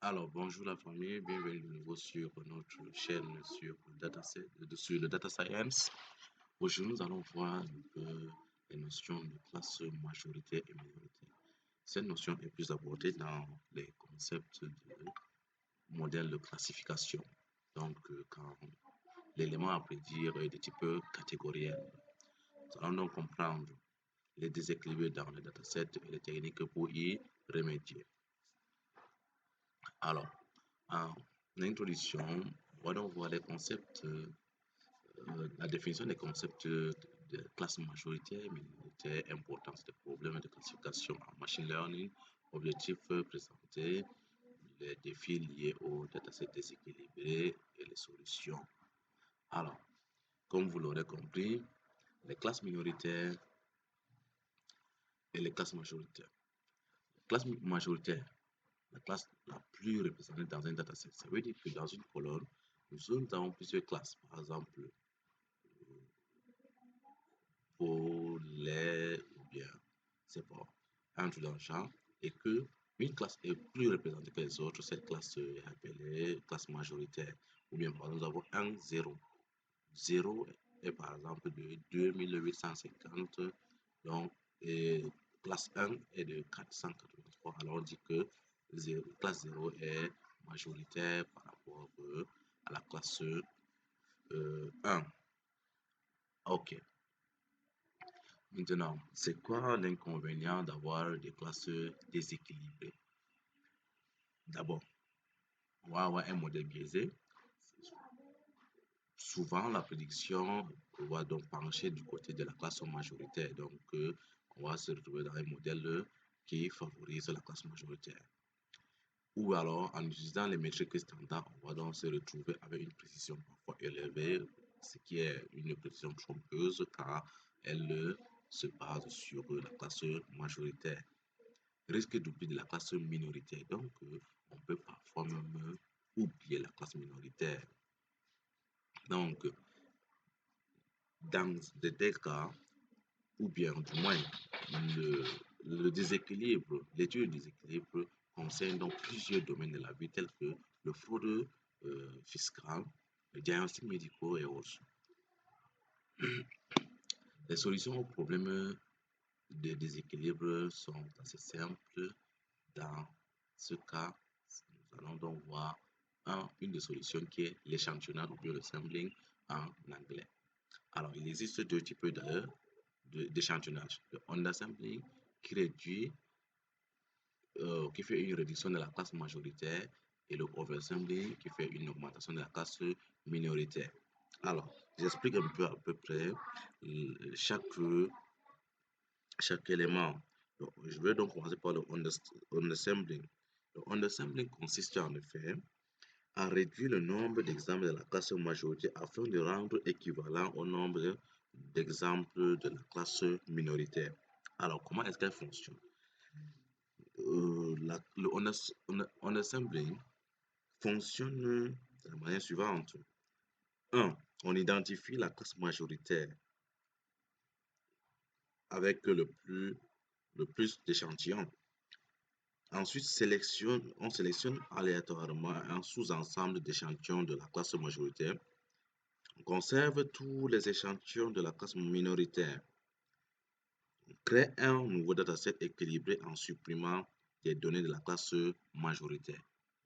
Alors, bonjour la famille, bienvenue de nouveau sur notre chaîne sur le Data Science. Aujourd'hui, nous allons voir un peu les notions de classe majoritaire et minoritaire. Cette notion est plus abordée dans les concepts de modèles de classification. Donc, quand l'élément à prédire est de type catégoriel, nous allons donc comprendre les déséquilibres dans le dataset et les techniques pour y remédier. Alors, en introduction, on va donc voir les concepts, la définition des concepts de classe majoritaire et minoritaire, importance des problèmes de classification en machine learning, objectifs présentés, les défis liés au dataset déséquilibré et les solutions. Alors, comme vous l'aurez compris, les classes minoritaires et les classes majoritaires. La classe majoritaire, la classe la plus représentée dans un dataset. Ça veut dire que dans une colonne, nous avons plusieurs classes. Par exemple, pour les ou bien c'est pas un truc dans le champ et que une classe est plus représentée que les autres, cette classe est appelée classe majoritaire. Ou bien par exemple, nous avons un 0. 0 est par exemple de 2850, donc et classe 1 est de 483. Alors on dit que classe 0 est majoritaire par rapport à la classe 1. Ok. Maintenant, c'est quoi l'inconvénient d'avoir des classes déséquilibrées? D'abord, on va avoir un modèle biaisé. Souvent, la prédiction va donc pencher du côté de la classe majoritaire. Donc, on va se retrouver dans un modèle qui favorise la classe majoritaire. Ou alors, en utilisant les métriques standards, on va donc se retrouver avec une précision parfois élevée, ce qui est une précision trompeuse car elle se base sur la classe majoritaire. Risque d'oubli de la classe minoritaire. Donc, on peut parfois même oublier la classe minoritaire. Donc, dans des cas, ou bien du moins le déséquilibre, l'étude du déséquilibre concerne donc plusieurs domaines de la vie tels que le fraude fiscale, le diagnostic médical et autres. Les solutions aux problèmes de déséquilibre sont assez simples. Dans ce cas, nous allons donc voir une des solutions qui est l'échantillonnage ou bien le sampling en anglais. Alors, il existe deux types d'échantillonnage. Le undersampling qui réduit, qui fait une réduction de la classe majoritaire et le oversampling qui fait une augmentation de la classe minoritaire. Alors, j'explique un peu à peu près chaque élément. Donc, je vais donc commencer par le undersampling. Le undersampling consiste en effet à réduire le nombre d'exemples de la classe majoritaire afin de rendre équivalent au nombre d'exemples de la classe minoritaire. Alors, comment est-ce qu'elle fonctionne? Le undersampling fonctionne de la manière suivante. 1. On identifie la classe majoritaire avec le plus d'échantillons. Ensuite, on sélectionne aléatoirement un sous-ensemble d'échantillons de la classe majoritaire. On conserve tous les échantillons de la classe minoritaire. On crée un nouveau dataset équilibré en supprimant des données de la classe majoritaire.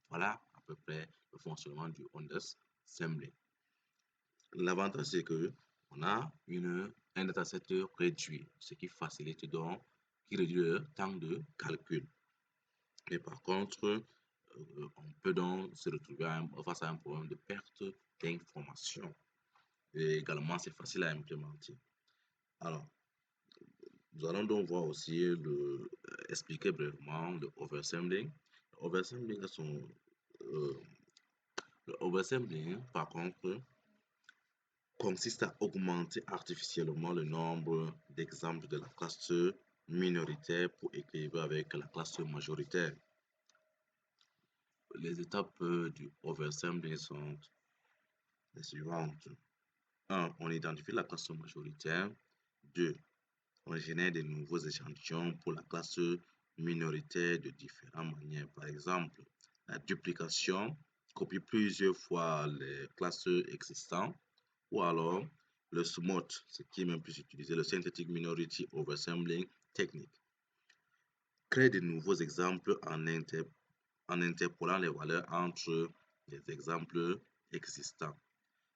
Voilà à peu près le fonctionnement du undersampling. L'avantage, c'est que on a un dataset réduit, ce qui facilite donc, qui réduit le temps de calcul. Mais par contre, on peut donc se retrouver face à un problème de perte d'information. Et également, c'est facile à implémenter. Alors, nous allons donc voir aussi expliquer brièvement le oversampling. Le oversampling, par contre, consiste à augmenter artificiellement le nombre d'exemples de la classe minoritaire pour équilibrer avec la classe majoritaire. Les étapes du oversampling sont les suivantes. 1. On identifie la classe majoritaire. 2. On génère de nouveaux échantillons pour la classe minoritaire de différentes manières. Par exemple, la duplication, copier plusieurs fois les classes existantes, ou alors le SMOT, ce qui est même plus utilisé, le Synthetic Minority Oversampling Technique. Créer de nouveaux exemples en interpolant les valeurs entre les exemples existants.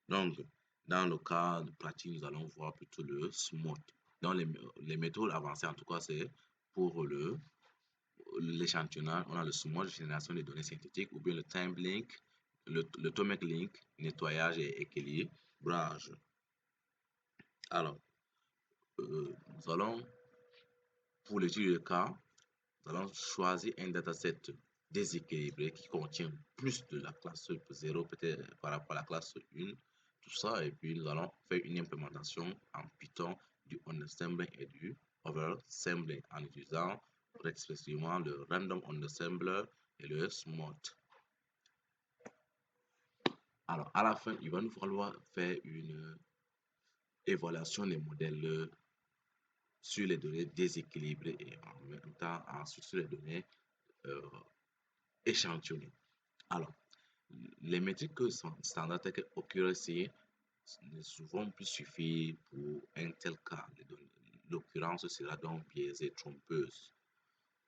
Donc, dans le cas de pratique, nous allons voir plutôt le SMOT. Dans les méthodes avancées, en tout cas, c'est pour l'échantillonnage, on a le SMOT, génération des données synthétiques, ou bien le time link, le tomic link, nettoyage et équilibrage. Alors, nous allons, pour l'étude de cas, nous allons choisir un dataset déséquilibré qui contient plus de la classe 0 peut-être par rapport à la classe 1, tout ça, et puis nous allons faire une implémentation en Python du undersampling et du oversampling en utilisant respectivement le random undersampler et le SMOT. Alors, à la fin, il va nous falloir faire une évaluation des modèles sur les données déséquilibrées et en même temps ensuite sur les données échantillonnées. Alors, les métriques standards telles que accuracy ne souvent plus suffire pour un tel cas. L'occurrence sera donc biaisée, trompeuse.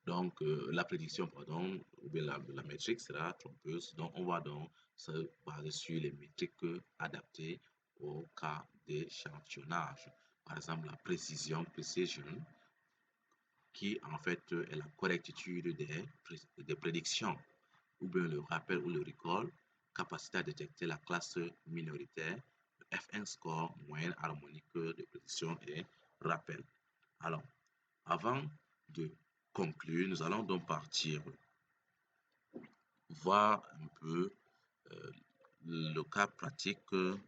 Donc, la prédiction, pardon, ou bien la métrique sera trompeuse. Donc, on va donc se baser sur les métriques adaptées au cas d'échantillonnage. Par exemple, la precision, qui en fait est la correctitude des prédictions, ou bien le rappel ou le recall, capacité à détecter la classe minoritaire, le F1 score, moyenne harmonique de prédiction et rappel. Alors, avant de conclure, nous allons donc partir voir un peu le cas pratique de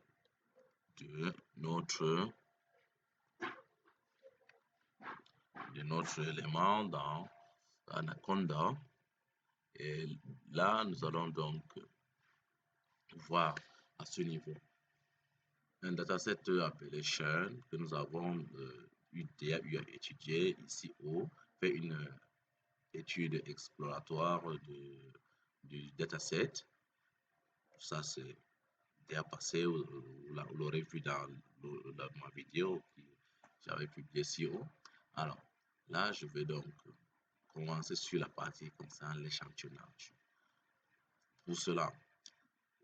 notre élément dans Anaconda. Et là, nous allons donc voir à ce niveau un dataset appelé Churn que nous avons déjà eu à étudier ici haut, fait une étude exploratoire du dataset. Ça, c'est déjà passé, vous l'aurez vu dans ma vidéo que j'avais publiée ici haut. Alors, là, je vais donc commencer sur la partie concernant l'échantillonnage. Pour cela,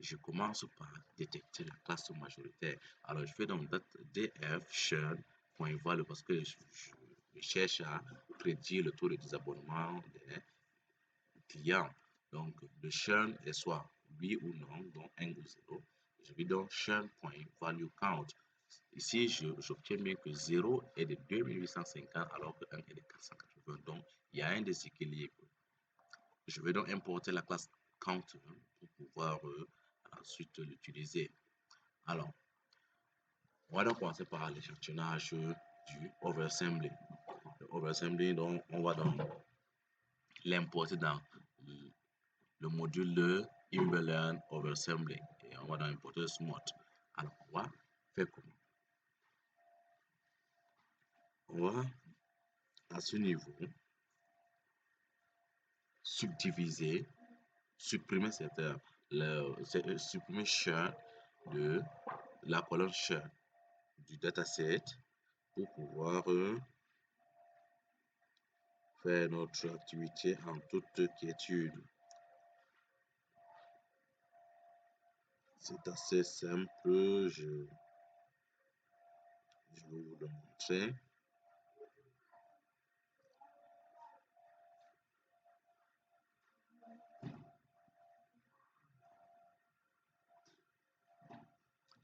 je commence par détecter la classe majoritaire. Alors, je fais donc df churn.value parce que je cherche à prédire le taux de désabonnement des clients. Donc, le churn est soit oui ou non, donc 1 ou 0. Je vais donc churn.value count. Ici, j'obtiens bien que 0 est de 2850 alors que 1 est de 480. Donc, il y a un déséquilibre. Je vais donc importer la classe count pour pouvoir ensuite l'utiliser. Alors, on va donc commencer par l'échantillonnage du oversampling. Le oversampling, donc, on va donc l'importer dans le module Himalayan Oversampling et on va donc importer le SMOT. Alors, on va faire comment? On va, à ce niveau, subdiviser, supprimer supprimer churn de la colonne churn du dataset pour pouvoir faire notre activité en toute quiétude. C'est assez simple, je vais vous le montrer.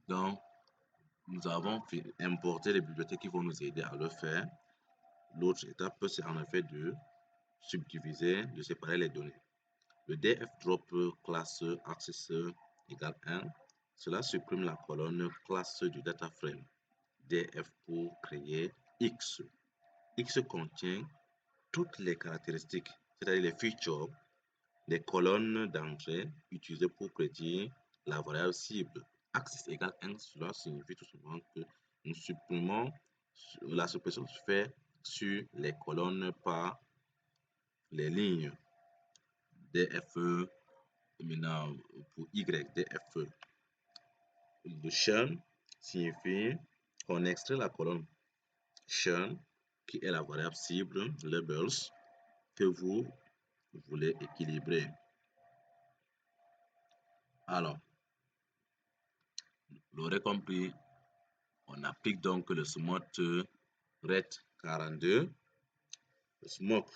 Donc, nous avons importé les bibliothèques qui vont nous aider à le faire. L'autre étape, c'est en effet de subdiviser, de séparer les données. Le df drop class access égale 1. Cela supprime la colonne classe du data frame. df pour créer x. X contient toutes les caractéristiques, c'est-à-dire les features des colonnes d'entrée utilisées pour prédire la variable cible. Axis égale 1, cela signifie tout simplement que nous supprimons, la suppression se fait sur les colonnes par les lignes DFE Maintenant, pour YDFE, le churn signifie qu'on extrait la colonne churn, qui est la variable cible labels que vous voulez équilibrer. Alors, vous l'aurez compris, on applique donc le smoke RET 42. Le smoke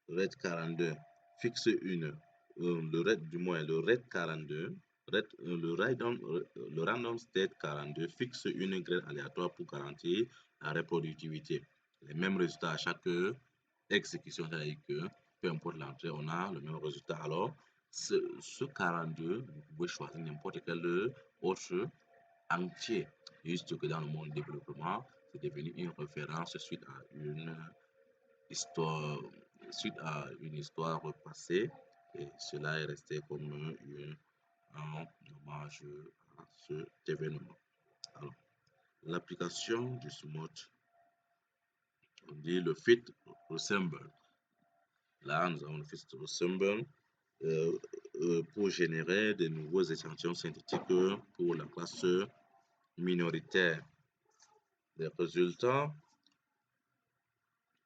RET 42 fixe le RET 42, le random state 42 fixe une grille aléatoire pour garantir la reproductivité. Les mêmes résultats à chaque exécution, c'est-à-dire que peu importe l'entrée, on a le même résultat. Alors, ce 42, vous pouvez choisir n'importe quel autre entier. Juste que dans le monde du développement, c'est devenu une référence suite à une histoire passée, et cela est resté comme un hommage à cet événement. Alors, l'application du smooth, on dit le fit resemble. Là, nous avons le fit resemble pour générer de nouveaux échantillons synthétiques pour la classe minoritaire. Les résultats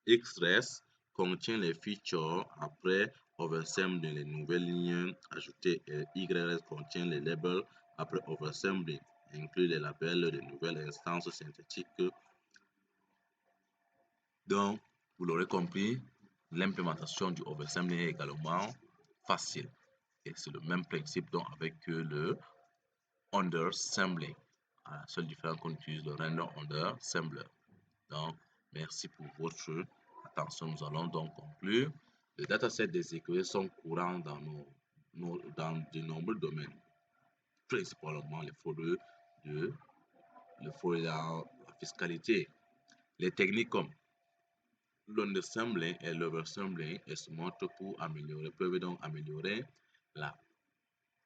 XRES contient les features après oversampling, les nouvelles lignes ajoutées, et YRES contient les labels après oversampling, inclut les labels de nouvelles instances synthétiques. Donc, vous l'aurez compris, l'implémentation du oversampling est également facile. Et c'est le même principe donc avec le undersampling. La seule différence qu'on utilise le random undersampler. Donc, merci pour votre attention. Nous allons donc conclure. Les datasets des équations sont courants dans de nombreux domaines, principalement les fraudes dans la fiscalité. Les techniques comme l'undersampling et l'oversampling peuvent donc améliorer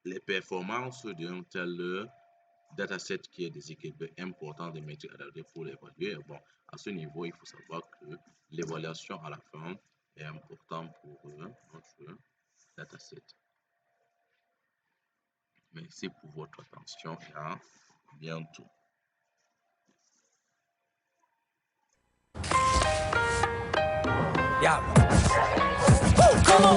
les performances d'un tel dataset qui est des équipements importants des métiers adaptés pour l'évaluer. Bon, à ce niveau, il faut savoir que l'évaluation à la fin est importante pour notre dataset. Merci pour votre attention et à bientôt. Yeah. Come on.